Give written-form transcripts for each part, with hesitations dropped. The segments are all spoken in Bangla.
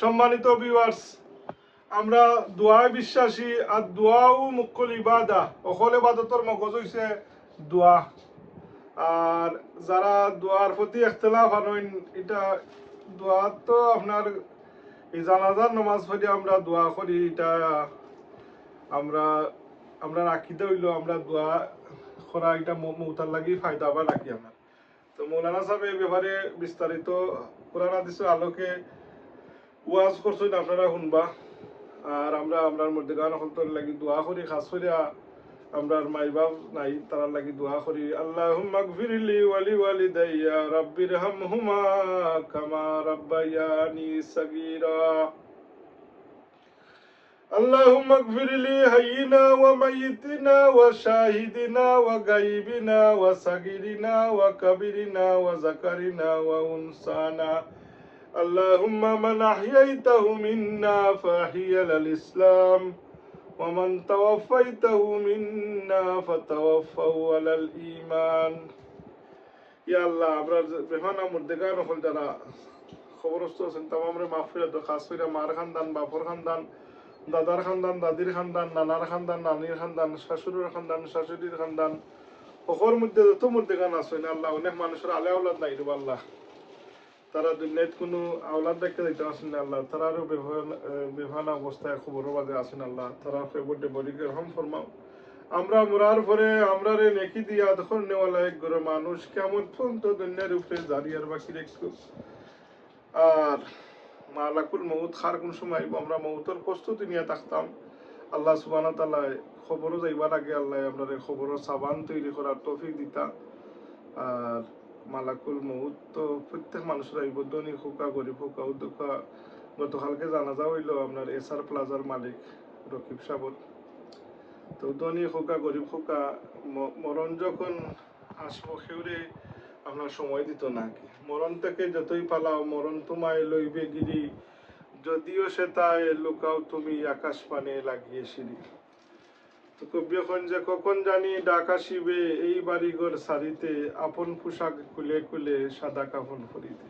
সম্মানিত ভিউয়ার্স, আমরা দোয়ায় বিশ্বাসী, আর দোয়াও মুখ্য ইবাদা। অকল ইবাদতর মগজ হইছে দোয়া। আর যারা দোয়ার প্রতি ইখতিলাফ আনেন, এটা দোয়া তো আপনার এই জানাজার নামাজ পড়ে আমরা দোয়া করি, এটা আমরা আকিদা হইলো আমরা দোয়া করা এটা মৌতার লাগি ফায়দা বা রাখি আমরা। তো মৌলানা সাহেব এই ব্যাপারে বিস্তারিত কোরআন হাদিসের আলোকে ওয়াজ করছেন, আপনারা শুনবা। আর আমরার মধ্যে গান হলতর লাগি দোয়া করি, খাস করে আমরার মাই বাপ নাই তার লাগি দোয়া করি। আল্লাহুম্মা গফিরলি ওয়ালি ওয়ালিদাইয়া রাব্বিরহামহুমা কামা রাব্বায়ানি সাগীরা। اللهم اغفر لي حينا وميتنا وشاهدنا وغيبنا وصغيرنا وكبيرنا وذكرنا وانثانا. اللهم من احييته منا فاحي على الاسلام ومن توفيته منا فتوفه على الايمان. يا الله ابرار বেহানা মুর্দেগান হল যারা খবরস্থ আছেন তামামরে মাগফিরাত খাস করে মার খানদান, বাপর খানদান, দাদার খানদান, দাদির খানদান, নানার খানদান, নানির খানদান, শাশুড়ির খানদান, শাশুড়ির খানদান, ওখর মধ্যে যত মধ্যে গান আছে আল্লাহ। অনেক মানুষের আলে আওলাদ নাই রে আল্লাহ, তারা দুনিয়াত কোনো আওলাদ দেখতে দিতে আসেন না আল্লাহ। তারারও বেভানা অবস্থায় খবর বাজে আসেন আল্লাহ, তারা ফেবরডে বডিকে রহম ফরমাও। আমরা মরার পরে আমরা রে নেকি দিয়া দখল নেওয়ালা এক গরো মানুষ কেমন পর্যন্ত দুনিয়ার উপরে জারিয়ার বাকি রেখো। আর মালাকুল মউত খার কোন সময় আমরা মউতের প্রস্তুতি নিয়ে থাকতাম। আল্লাহ সুবহানাহু ওয়া তাআলা খবরও যাইবার আগে আল্লাহ আপনারে খবরের সাবান তৈরি করার তৌফিক দিতা। আর মালাকুল মউত তো প্রত্যেক মানুষের আইব, ধনী খোকা গরিব খোকা উদ্যোক্তা। গতকালকে জানাজা হইল আপনার এসআর প্লাজার মালিক রকিব সাবত। তো ধনী খোকা গরিব খোকা মরণ যখন আসবো সেউরে আপনার সময় দিত না। মরণ থেকে যতই পালাও মরণ তোমায় লইবে গিরি, যদিও সে তাই লুকাও তুমি আকাশ পানে লাগিয়ে সিঁড়ি। তো কবি এখন যে কখন জানি ডাক আসিবে এই বাড়িঘর সারিতে, আপন পোশাক খুলে খুলে সাদা কাফন ফরিতে।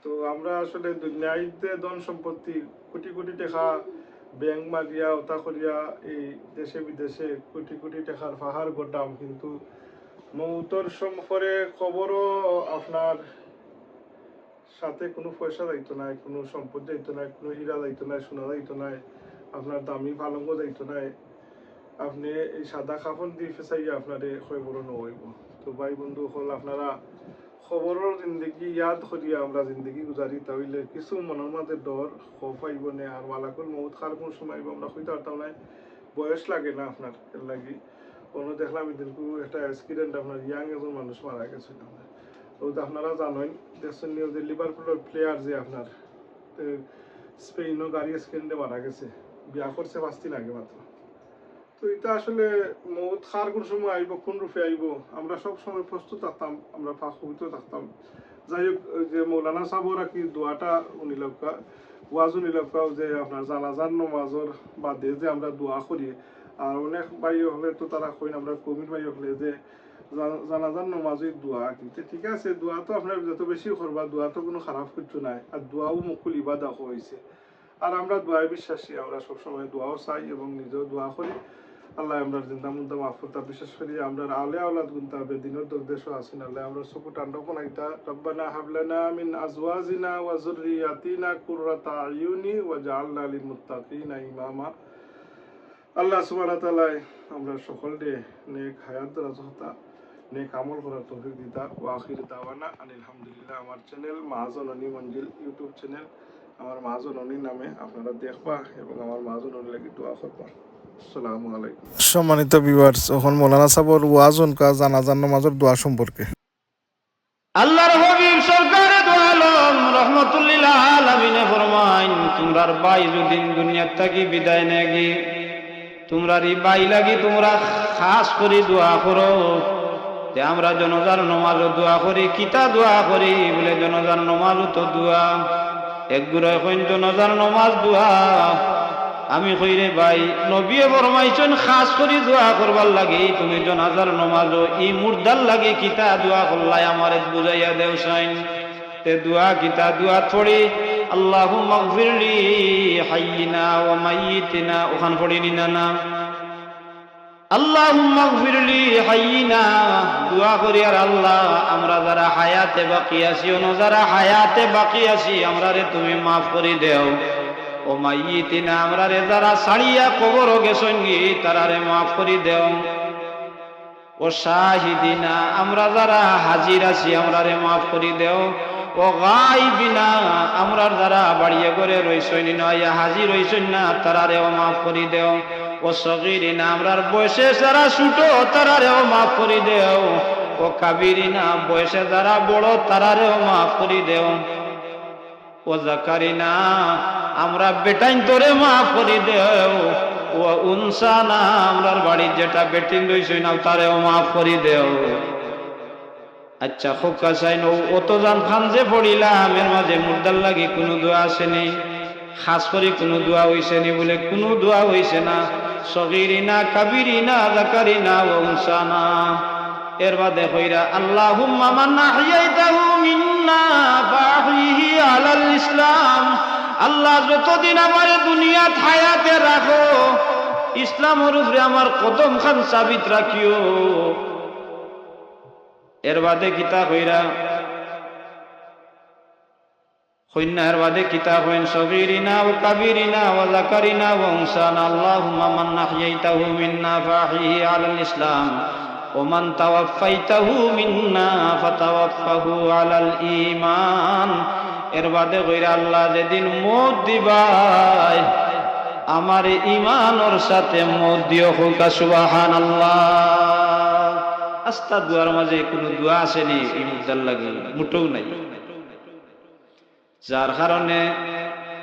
তো আমরা আসলে দুনিয়াতে ধন সম্পত্তি কোটি কোটি টাকা ব্যাংক মারিয়া ওটা করিয়া এই দেশে বিদেশে কোটি কোটি টাকার পাহাড় গড়াম, কিন্তু মৌতর সম্পরে খবরও আপনার সাথে কোনো পয়সা যাইতো নাই, কোনো সম্পদ যাইতো নাই, কোনো হীরা যাইতো নাই, সোনা যাইতো নাই, আপনার দামি পালঙ্গ যাইতো নাই। আপনি এই সাদা কাফন দিয়ে ফেসাইয়া আপনারে খবরও নহইব। তো ভাই বন্ধু হল আপনারা খবরের জিন্দগি ইয়াদ করিয়া আমরা জিন্দগি গুজারি, তাহলে কিছু মনের মাঝে ডর খৌফ আইব না। আর মালাকুল মউত খার কোন সময় আইব আমরা কইতে পারতাম না, বয়স লাগে না আপনার এর লাগি। কোনো দেখলাম এদিনকু একটা অ্যাক্সিডেন্ট আপনার ইয়াং একজন মানুষ মারা গেছে। তো আপনারা জানেন দেখছেন নিউজে লিভারপুলের প্লেয়ার যে আপনার স্পেনও গাড়ি অ্যাক্সিডেন্টে মারা গেছে, বিয়া করছে 5 দিন আগে মাত্র। তো এটা আসলে মৌত খার কোন সময় আইব, কোন রূপে আইব আমরা সব সময় প্রস্তুত থাকতাম, আমরা পাকুবিত থাকতাম। যাই হোক, যে মৌলানা সাহেবর আর কি দোয়াটা উনিলকা ওয়াজ উনিলকাও যে আপনার জানাজার নমাজর বাদে যে আমরা দোয়া করি। আর অনেক ভাই হলে তো তারা কইন আমরা কমির ভাই হলে যে জানাজার নমাজই দোয়া, কিন্তু ঠিক আছে দোয়া তো আপনার যত বেশি করবা দোয়া তো কোনো খারাপ কিছু নাই। আর দোয়াও মুকুল ইবাদা হয়েছে। আর আমরা দোয়ায় বিশ্বাসী, আমরা সবসময় দোয়াও চাই এবং নিজেও দোয়া করি। আল্লাহ আমরা জিন্দা মুদ্দা মাহফুজা, বিশেষ করে আমরা আলে আওলাদ গুনতা বেদিনের দরদেশও আছেন আল্লাহ আমরা চকু টান্ডপন আইতা। রব্বানা হাবলানা মিন আজওয়াজিনা ওয়া যুররিয়াতিনা কুররাতা আয়ুনি ওয়াজআলনা লিল মুত্তাকিনা ইমামা। আল্লাহ সুবহানাহু ওয়া তাআলা আমরা সকলকে নেক হায়াত রাজহতা নেক আমল করার তৌফিক দিতা। ওয়া আখির দাওয়ানা আলহামদুলিল্লাহ। আমার চ্যানেল মাহাজন অনি মঞ্জিল ইউটিউব চ্যানেল, আমার মাহাজন অনি নামে আপনারা দেখবা এবং আমার মাহাজন অনি লাগি দোয়া করবা। আসসালামু আলাইকুম। সম্মানিত ভিউয়ার্স, এখন মৌলানা সাহেবের ওয়াজ উনকা জানাজার নামাজের দোয়া সম্পর্কে। আল্লাহর হাবিব সরকারে দো আলম রাহমাতুল লিল আলামিন ফরমাইন, তোমরার ভাই যদি দুনিয়া থেকে বিদায় নেগি, তোমরার এই ভাই লাগি তোমরা খাস করে দোয়া করো। যে আমরা জনাজার নামাজও দোয়া করি, কিতা দোয়া করি বলে জনাজার নামাজও তো দোয়া। একগুলো এখন জনাজার নামাজ দোয়া আমি কইরে ভাই নবীয়ে ফরমাইছেন খাস করে দোয়া করবার লাগে। তুমি জনাজার নামাজও এই মুর্দার লাগে কিতা দোয়া করলাই আমারে বুঝাইয়া দেও সাইন। তে দোয়া কিতা দোয়া পড়ি আল্লাহুম্মা গফিরলি হাইয়িনা ওয়া মাইয়িতিনা ওখান পড়িনি না আল্লাহুম্মা গফিরলি হাইয়িনা দোয়া করি আর আল্লাহ আমরা যারা হায়াতে বাকি আছি যারা হায়াতে বাকি আছি আমরারে তুমি মাফ করে দেও ও মাইয়িতিনা আমরারে যারা ছাড়িয়া কবর গেছঙ্গি তারারে মাফ করে দেও ও শাহিদিনা আমরা যারা হাজির আছি আমরারে মাফ করে দেও ও গায়বিনা আমরার যারা বাড়িয়ে করে রইছই না হাজির হইছই না তারারেও মাফ করে দেও ও সগীরিনা আমরার বয়সে যারা ছোট তারারেও মাফ করে দেও ও কাবিরিনা বয়সে যারা বড় তারারেও মাফ করে দেও ও জাকারিনা আমরা বেটাইন তোরে মাফ করে দেও ও উনসানা আমরার বাড়ির যেটা বেটিন রইছই না তারেও মাফ করে দেও আচ্ছা খোকা চাইন অত জান খান যে পড়িলাম এর মাঝে মুর্দার লাগি কোনো দোয়া আসেনি খাস করে কোনো দোয়া হইছে নি বলে কোনো দোয়া হইছে না সগীরিনা কাবিরিনা যাকারিনা ওয়া উনসানা এর বাদে কইরা আল্লাহুম্মা মান আহইয়াইতাহু মিন্না ফাহিহি আলাল ইসলাম আল্লাহ যতদিন আমার দুনিয়াত হায়াতে রাখো ইসলামের উপরে আমার কদম খান সাবিত রাখিও এর বাদে কিতা কইরা এর বাদে কিতা কইন সগীরিনা ওয়া কাবিরিনা ওয়া যাকারিনা ওয়া উনসানা আল্লাহুম্মা মান আহইয়াইতাহু মিন্না ফাহিহি আলাল ইসলাম ওয়া মান তাওয়াফাইতাহু মিন্না ফাতাওয়াফাহু আলাল ঈমান এর বাদে কইরা আল্লাহ যেদিন মওত দিবাই আমার ঈমানের সাথে মওত দিও হোকা সুবহানাল্লাহ আস্তা দুয়ার মাঝে কোনো দোয়া আসেনি এই মুদ্দার লাগে মোটেও নাই যার কারণে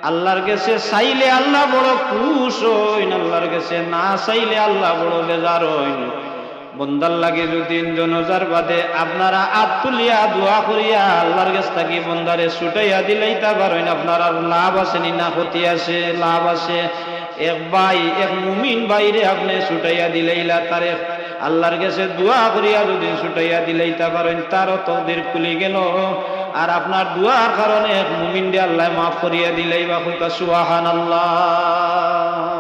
আল্লাহর কাছে চাইলে আল্লাহ বড় খুশ হইন আল্লাহর কাছে না চাইলে আল্লাহ বড় বেজার হইন বন্দার লাগে যদি জনজার বাদে আপনারা আত তুলিয়া দোয়া করিয়া আল্লাহর কাছ থেকে বন্দারে ছুটাইয়া দিলেইতা পারেন আপনার আর লাভ আসেনি না ক্ষতি আছে লাভ আছে এক ভাই এক মুমিন বাইরে আপনি ছুটাইয়া দিলেইলা তারে আল্লাহর কাছে দোয়া করিয়া যদি ছুটাইয়া দিলেইতা পারেন তারও তকদির খুলে গেল আর আপনার দোয়ার কারণে এক মুমিন দিয়ে আল্লাহ মাফ করিয়া দিলেই বা সুবহানাল্লাহ।